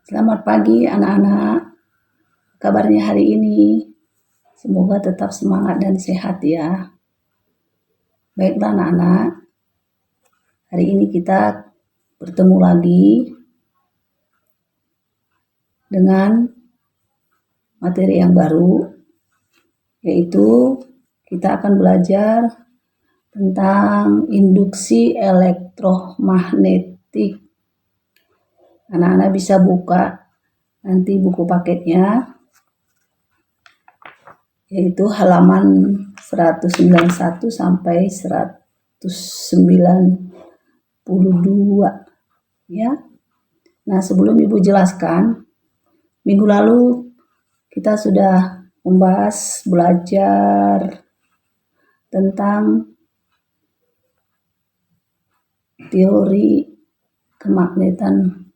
Selamat pagi anak-anak, kabarnya hari ini? Semoga tetap semangat dan sehat ya. Baiklah anak-anak, hari ini kita bertemu lagi dengan materi yang baru, yaitu kita akan belajar tentang induksi elektromagnetik. Anak-anak bisa buka nanti buku paketnya, yaitu halaman 191 sampai 192 ya. Nah, sebelum Ibu jelaskan, minggu lalu kita sudah belajar tentang teori kemagnetan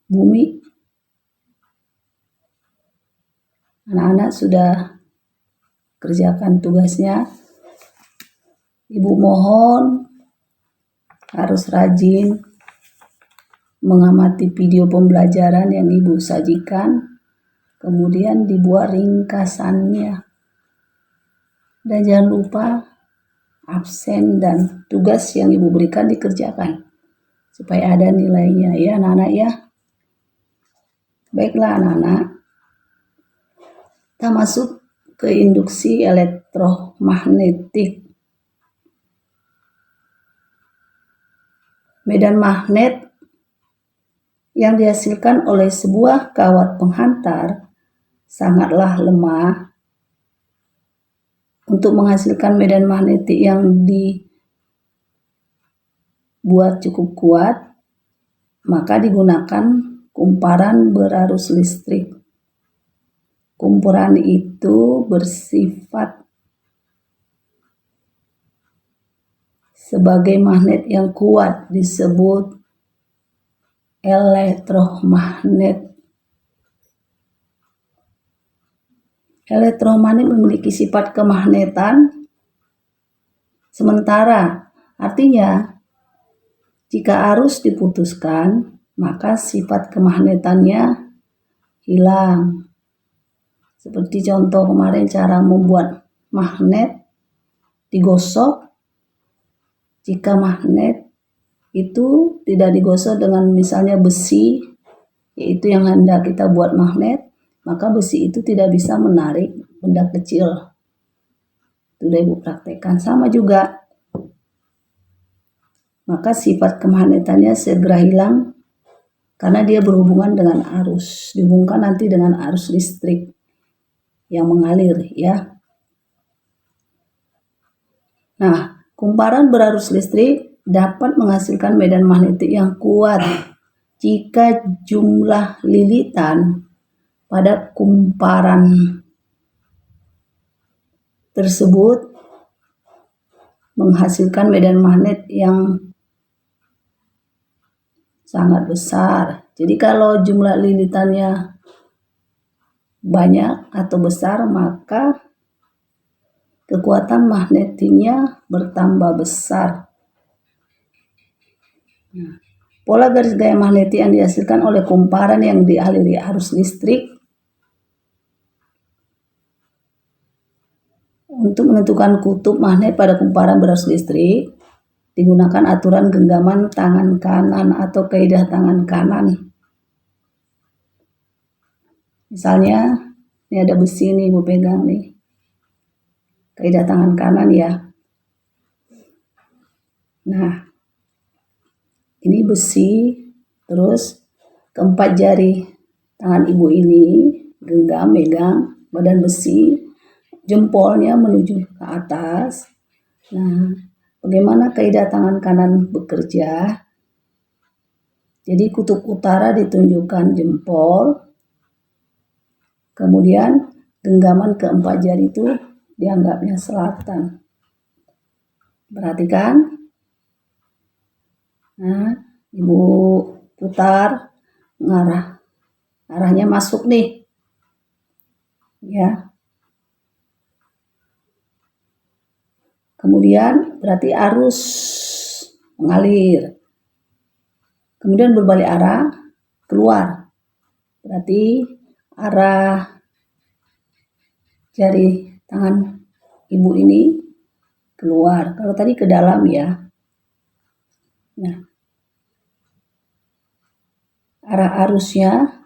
bumi. Anak-anak sudah kerjakan tugasnya. Ibu mohon harus rajin mengamati video pembelajaran yang Ibu sajikan, kemudian dibuat ringkasannya. Dan jangan lupa absen dan tugas yang Ibu berikan dikerjakan supaya ada nilainya ya anak-anak ya. Baiklah anak-anak, kita masuk ke induksi elektromagnetik. Medan magnet yang dihasilkan oleh sebuah kawat penghantar sangatlah lemah. Untuk menghasilkan medan magnetik yang dibuat cukup kuat, maka digunakan kumparan berarus listrik. Kumparan itu bersifat sebagai magnet yang kuat, disebut elektromagnet. Elektromagnet memiliki sifat kemagnetan sementara, artinya jika arus diputuskan, maka sifat kemagnetannya hilang. Seperti contoh kemarin cara membuat magnet digosok. Jika magnet itu tidak digosok dengan misalnya besi, yaitu yang hendak kita buat magnet, maka besi itu tidak bisa menarik benda kecil. Sudah Ibu praktekkan. Sama juga, maka sifat kemagnetannya segera hilang karena dia berhubungan dengan arus. Dihubungkan nanti dengan arus listrik yang mengalir ya. Nah, kumparan berarus listrik dapat menghasilkan medan magnetik yang kuat jika jumlah lilitan pada kumparan tersebut menghasilkan medan magnet yang sangat besar. Jadi kalau jumlah lilitannya banyak atau besar, maka kekuatan magnetiknya bertambah besar. Nah, pola garis gaya magnetik yang dihasilkan oleh kumparan yang dialiri arus listrik untuk menentukan kutub magnet pada kumparan berarus listrik digunakan aturan genggaman tangan kanan atau kaidah tangan kanan. Misalnya, ini ada besi nih, Ibu pegang nih. Kaidah tangan kanan ya. Nah, ini besi, terus keempat jari tangan Ibu ini genggam, megang badan besi, jempolnya menuju ke atas. Nah, bagaimana kaidah tangan kanan bekerja? Jadi kutub utara ditunjukkan jempol, kemudian genggaman keempat jari itu dianggapnya selatan. Perhatikan. Nah, Ibu putar arahnya masuk nih. Ya. Kemudian berarti arus mengalir. Kemudian berbalik arah keluar. Berarti arah jari tangan ibu ini keluar. Kalau tadi ke dalam ya. Nah, arah arusnya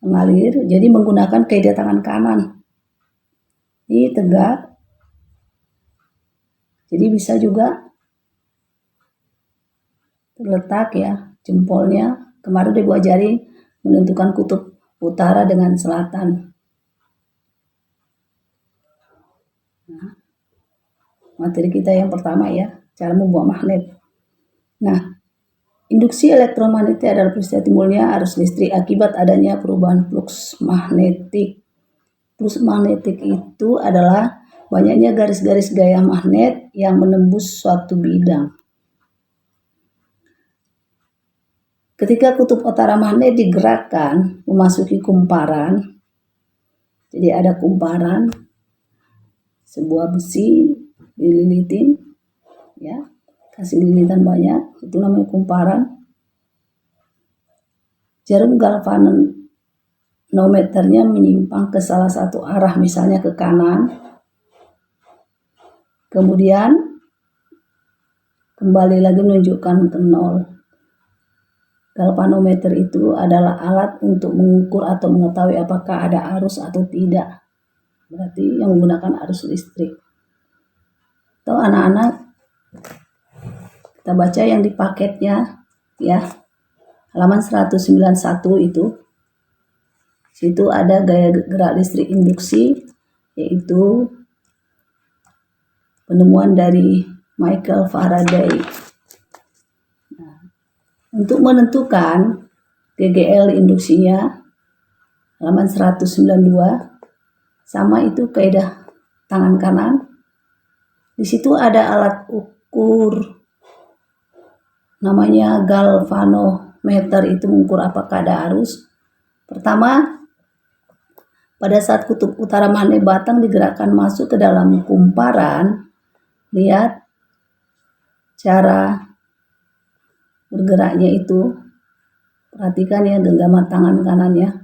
mengalir, jadi menggunakan kaidah tangan kanan. Ini tegak. Jadi bisa juga terletak ya, jempolnya kemarin dua jari menentukan kutub utara dengan selatan. Nah, materi kita yang pertama ya, cara membuat magnet. Nah, induksi elektromagnetik adalah peristiwa timbulnya arus listrik akibat adanya perubahan flux magnetik. Flux magnetik itu adalah banyaknya garis-garis gaya magnet yang menembus suatu bidang. Ketika kutub utara magnet digerakkan memasuki kumparan, jadi ada kumparan, sebuah besi dililitin, ya, kasih lilitan banyak, itu namanya kumparan. Jarum galvanometernya menyimpang ke salah satu arah, misalnya ke kanan, kemudian kembali lagi menunjukkan ke 0. Galvanometer itu adalah alat untuk mengukur atau mengetahui apakah ada arus atau tidak. Berarti yang menggunakan arus listrik. Atau anak-anak, kita baca yang di paketnya ya, halaman 191 itu. Situ ada gaya gerak listrik induksi, yaitu penemuan dari Michael Faraday. Untuk menentukan GGL induksinya, halaman 192, sama itu kaidah tangan kanan. Di situ ada alat ukur, namanya galvanometer, itu mengukur apakah ada arus. Pertama, pada saat kutub utara magnet batang digerakkan masuk ke dalam kumparan, lihat cara bergeraknya itu, perhatikan ya genggaman tangan kanannya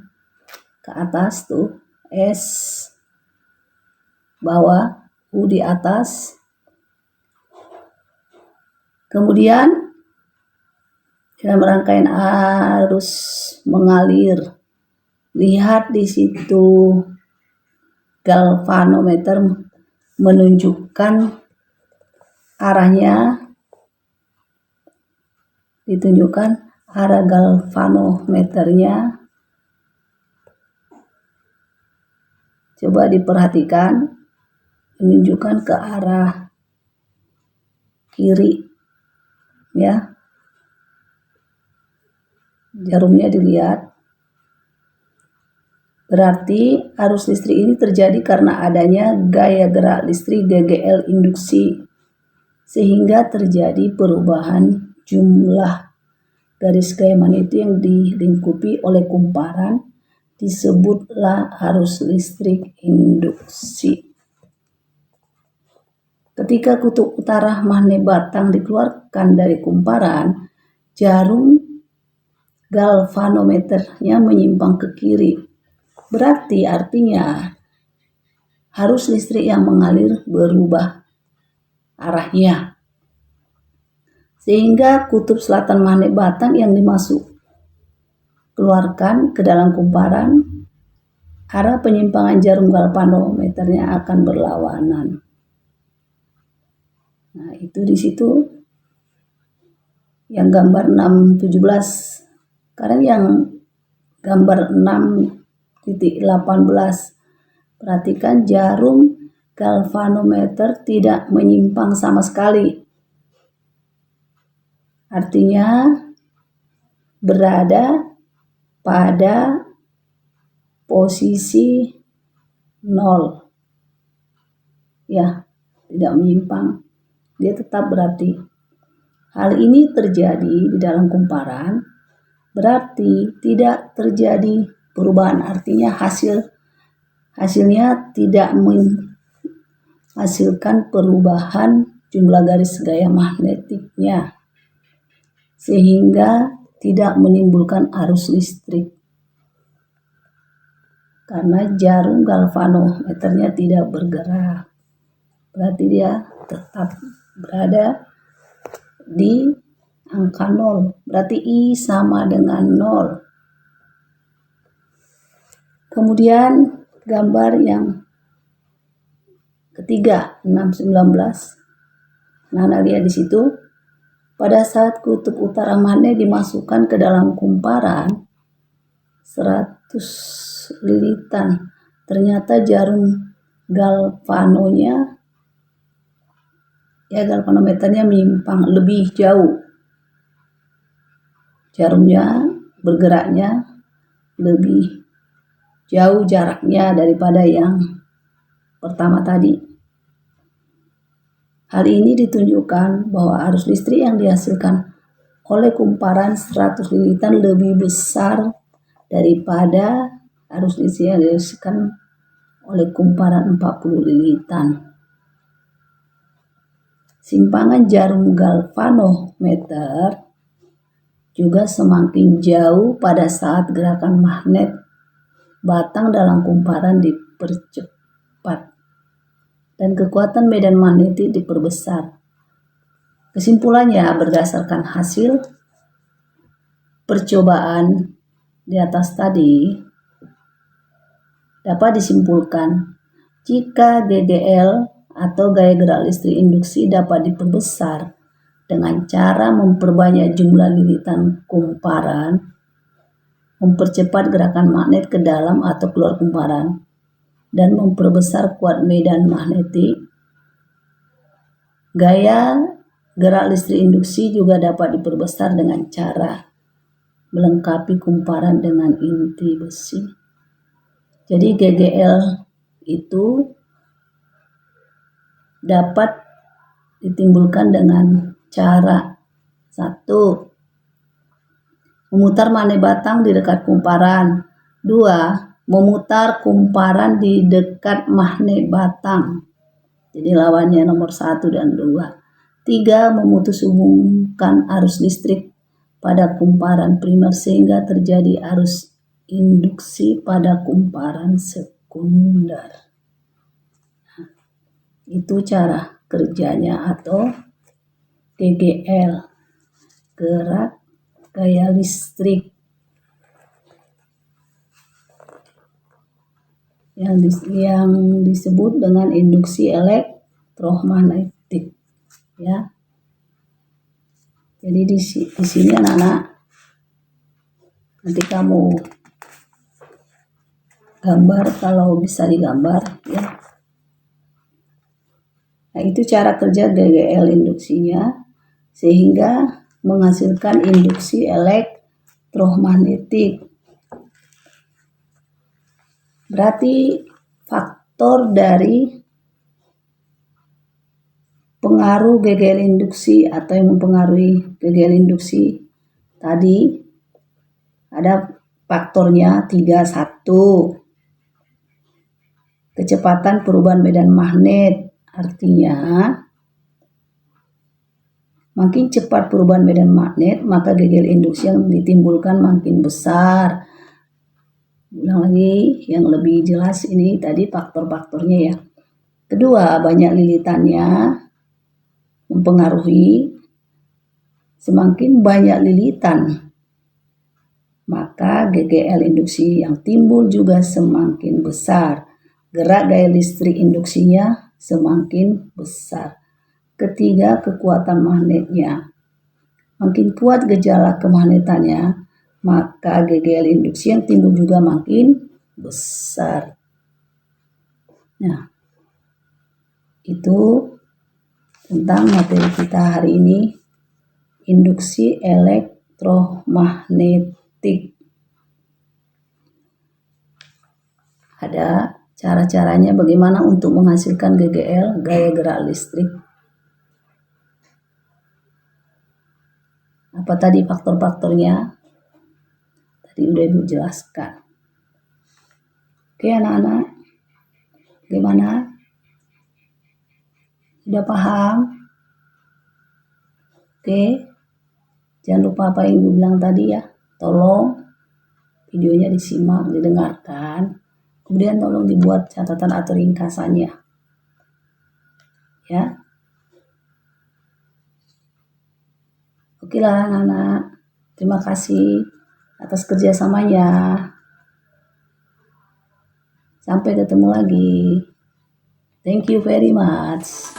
ke atas tuh, S bawah, U di atas. Kemudian dalam rangkaian arus mengalir, lihat di situ galvanometer menunjukkan arahnya, ditunjukkan arah galvanometernya. Coba diperhatikan, menunjukkan ke arah kiri ya. Jarumnya dilihat. Berarti arus listrik ini terjadi karena adanya gaya gerak listrik GGL induksi, sehingga terjadi perubahan jumlah garis gaya magnet yang dilingkupi oleh kumparan, disebutlah arus listrik induksi. Ketika kutub utara magnet batang dikeluarkan dari kumparan, jarum galvanometernya menyimpang ke kiri. Berarti artinya arus listrik yang mengalir berubah arahnya, sehingga kutub selatan magnet batang yang keluarkan ke dalam kumparan, arah penyimpangan jarum galvanometernya akan berlawanan. Nah, itu di situ yang gambar 6.17. Sekarang yang gambar 6.18. Perhatikan jarum galvanometer tidak menyimpang sama sekali. Artinya berada pada posisi 0. Ya, tidak menyimpang. Dia tetap berarti. Hal ini terjadi di dalam kumparan, berarti tidak terjadi perubahan. Artinya hasilnya tidak menghasilkan perubahan jumlah garis gaya magnetiknya, sehingga tidak menimbulkan arus listrik. karena jarum galvanometernya tidak bergerak. Berarti dia tetap berada di angka 0. Berarti I sama dengan 0. Kemudian gambar yang ketiga, 619. Nah, lihat di situ. Pada saat kutub utara magnet dimasukkan ke dalam kumparan 100 lilitan, ternyata jarum galvanometernya menyimpang lebih jauh. Jarumnya bergeraknya lebih jauh jaraknya daripada yang pertama tadi. Hal ini ditunjukkan bahwa arus listrik yang dihasilkan oleh kumparan 100 lilitan lebih besar daripada arus listrik yang dihasilkan oleh kumparan 40 lilitan. Simpangan jarum galvanometer juga semakin jauh pada saat gerakan magnet batang dalam kumparan dipercepat dan kekuatan medan magnetik diperbesar. Kesimpulannya, berdasarkan hasil percobaan di atas tadi, dapat disimpulkan jika GGL atau gaya gerak listrik induksi dapat diperbesar dengan cara memperbanyak jumlah lilitan kumparan, mempercepat gerakan magnet ke dalam atau keluar kumparan, dan memperbesar kuat medan magnetik. Gaya gerak listrik induksi juga dapat diperbesar dengan cara melengkapi kumparan dengan inti besi. Jadi GGL itu dapat ditimbulkan dengan cara: 1. Memutar magnet batang di dekat kumparan. 2. Memutar kumparan di dekat magnet batang. Jadi lawannya nomor 1 dan 2. 3. Memutus hubungkan arus listrik pada kumparan primer sehingga terjadi arus induksi pada kumparan sekunder. Itu cara kerjanya atau GGL, gerak gaya listrik yang disebut dengan induksi elektromagnetik, ya. Jadi di sini anak-anak, nanti kamu gambar kalau bisa digambar, ya. Nah, itu cara kerja GGL induksinya sehingga menghasilkan induksi elektromagnetik. Berarti faktor dari pengaruh GGL induksi atau yang mempengaruhi GGL induksi tadi ada faktornya 3. 1. Kecepatan perubahan medan magnet. Artinya makin cepat perubahan medan magnet, maka GGL induksi yang ditimbulkan makin besar. Ulang lagi yang lebih jelas, ini tadi faktor-faktornya, ya. Kedua, banyak lilitannya mempengaruhi. Semakin banyak lilitan, maka GGL induksi yang timbul juga semakin besar. Gerak gaya listrik induksinya semakin besar. Ketiga, kekuatan magnetnya. Makin kuat gejala kemagnetannya, maka GGL induksi yang timbul juga makin besar. Nah, itu tentang materi kita hari ini, induksi elektromagnetik. Ada cara-caranya bagaimana untuk menghasilkan GGL, gaya gerak listrik. Apa tadi faktor-faktornya? Tadi udah Ibu jelaskan. Oke anak-anak, gimana? Sudah paham? Oke, jangan lupa apa yang Ibu bilang tadi, ya. Tolong videonya disimak, didengarkan. Kemudian tolong dibuat catatan atau ringkasannya. Ya. Oke lah anak-anak. Terima kasih atas kerjasamanya. Sampai ketemu lagi. Thank you very much.